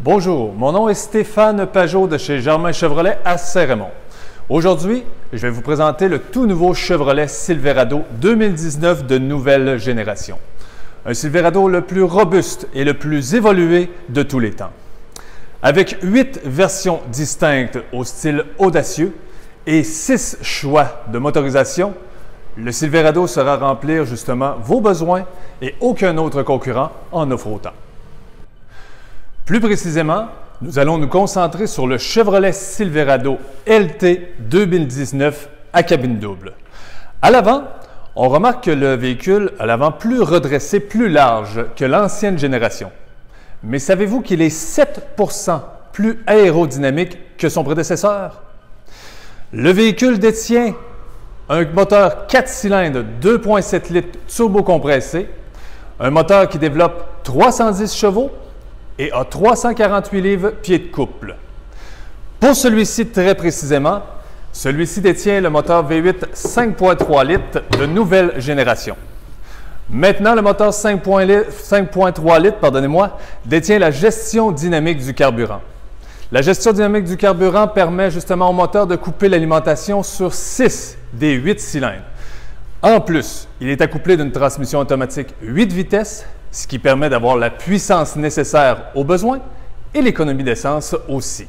Bonjour, mon nom est Stéphane Pajot de chez Germain Chevrolet à Saint-Raymond. Aujourd'hui, je vais vous présenter le tout nouveau Chevrolet Silverado 2019 de nouvelle génération. Un Silverado le plus robuste et le plus évolué de tous les temps. Avec 8 versions distinctes au style audacieux et 6 choix de motorisation, le Silverado saura remplir justement vos besoins et aucun autre concurrent en offre autant. Plus précisément, nous allons nous concentrer sur le Chevrolet Silverado LT 2019 à cabine double. À l'avant, on remarque que le véhicule a l'avant plus redressé, plus large que l'ancienne génération. Mais savez-vous qu'il est 7% plus aérodynamique que son prédécesseur? Le véhicule détient un moteur 4 cylindres 2,7 litres turbo-compressé, un moteur qui développe 310 chevaux et a 348 livres pieds de couple. Pour celui-ci très précisément, celui-ci détient le moteur V8 5,3 litres de nouvelle génération. Maintenant, le moteur 5,3 litres, détient la gestion dynamique du carburant. La gestion dynamique du carburant permet justement au moteur de couper l'alimentation sur 6 des 8 cylindres. En plus, il est accouplé d'une transmission automatique 8 vitesses, ce qui permet d'avoir la puissance nécessaire aux besoins et l'économie d'essence aussi.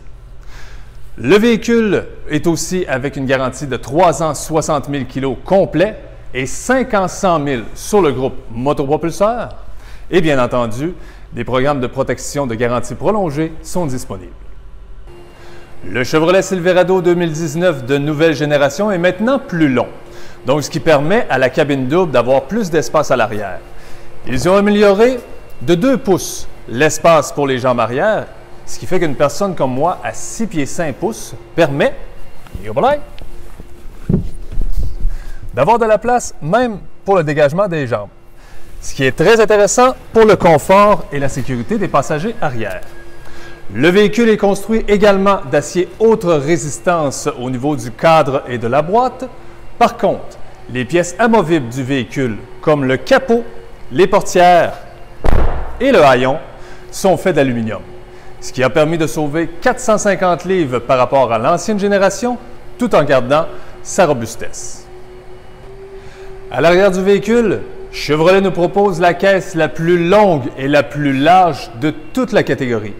Le véhicule est aussi avec une garantie de 3 ans 60 000 kg complet et 5 ans 100 000 sur le groupe motopropulseur. Et bien entendu, des programmes de protection de garantie prolongée sont disponibles. Le Chevrolet Silverado 2019 de nouvelle génération est maintenant plus long, donc ce qui permet à la cabine double d'avoir plus d'espace à l'arrière. Ils ont amélioré de 2 pouces l'espace pour les jambes arrière, ce qui fait qu'une personne comme moi à 6 pieds 5 pouces permet d'avoir de la place même pour le dégagement des jambes, ce qui est très intéressant pour le confort et la sécurité des passagers arrière. Le véhicule est construit également d'acier haute résistance au niveau du cadre et de la boîte. Par contre, les pièces amovibles du véhicule, comme le capot, les portières et le haillon, sont faits d'aluminium, ce qui a permis de sauver 450 livres par rapport à l'ancienne génération, tout en gardant sa robustesse. À l'arrière du véhicule, Chevrolet nous propose la caisse la plus longue et la plus large de toute la catégorie.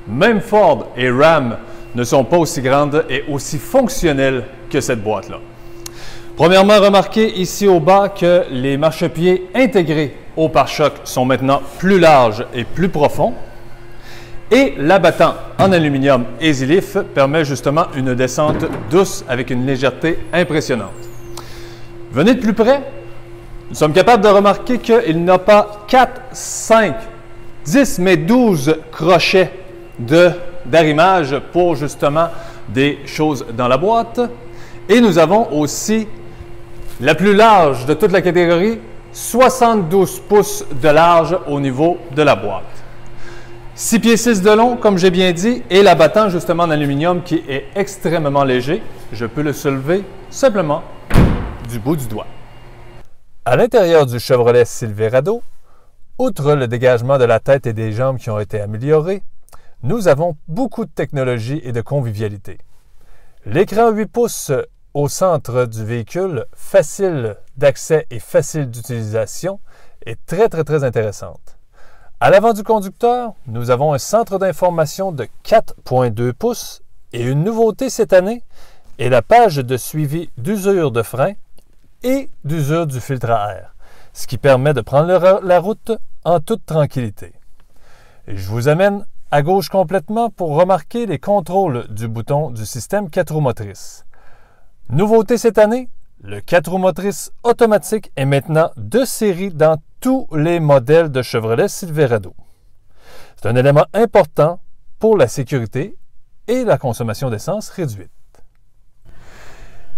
Même Ford et Ram ne sont pas aussi grandes et aussi fonctionnelles que cette boîte-là. Premièrement, remarquez ici au bas que les marchepieds intégrés au pare-choc sont maintenant plus larges et plus profonds. Et l'abattant en aluminium EasyLift permet justement une descente douce avec une légèreté impressionnante. Venez de plus près, nous sommes capables de remarquer qu'il n'a pas 4, 5, 10, mais 12 crochets d'arrimage pour justement des choses dans la boîte. Et nous avons aussi la plus large de toute la catégorie, 72 pouces de large au niveau de la boîte. 6 pieds 6 de long, comme j'ai bien dit, et l'abattant justement en aluminium qui est extrêmement léger. Je peux le soulever simplement du bout du doigt. À l'intérieur du Chevrolet Silverado, outre le dégagement de la tête et des jambes qui ont été améliorés, nous avons beaucoup de technologie et de convivialité. L'écran 8 pouces au centre du véhicule, facile d'accès et facile d'utilisation, est très intéressante. À l'avant du conducteur, nous avons un centre d'information de 4,2 pouces et une nouveauté cette année est la page de suivi d'usure de frein et d'usure du filtre à air, ce qui permet de prendre la route en toute tranquillité. Et je vous amène à gauche complètement pour remarquer les contrôles du bouton du système 4 roues motrices. Nouveauté cette année, le 4 roues motrices automatique est maintenant de série dans tous les modèles de Chevrolet Silverado. C'est un élément important pour la sécurité et la consommation d'essence réduite.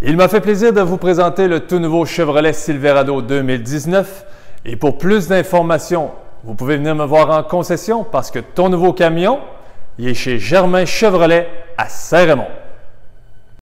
Il m'a fait plaisir de vous présenter le tout nouveau Chevrolet Silverado 2019 et pour plus d'informations, vous pouvez venir me voir en concession parce que ton nouveau camion, il est chez Germain Chevrolet à Saint-Raymond.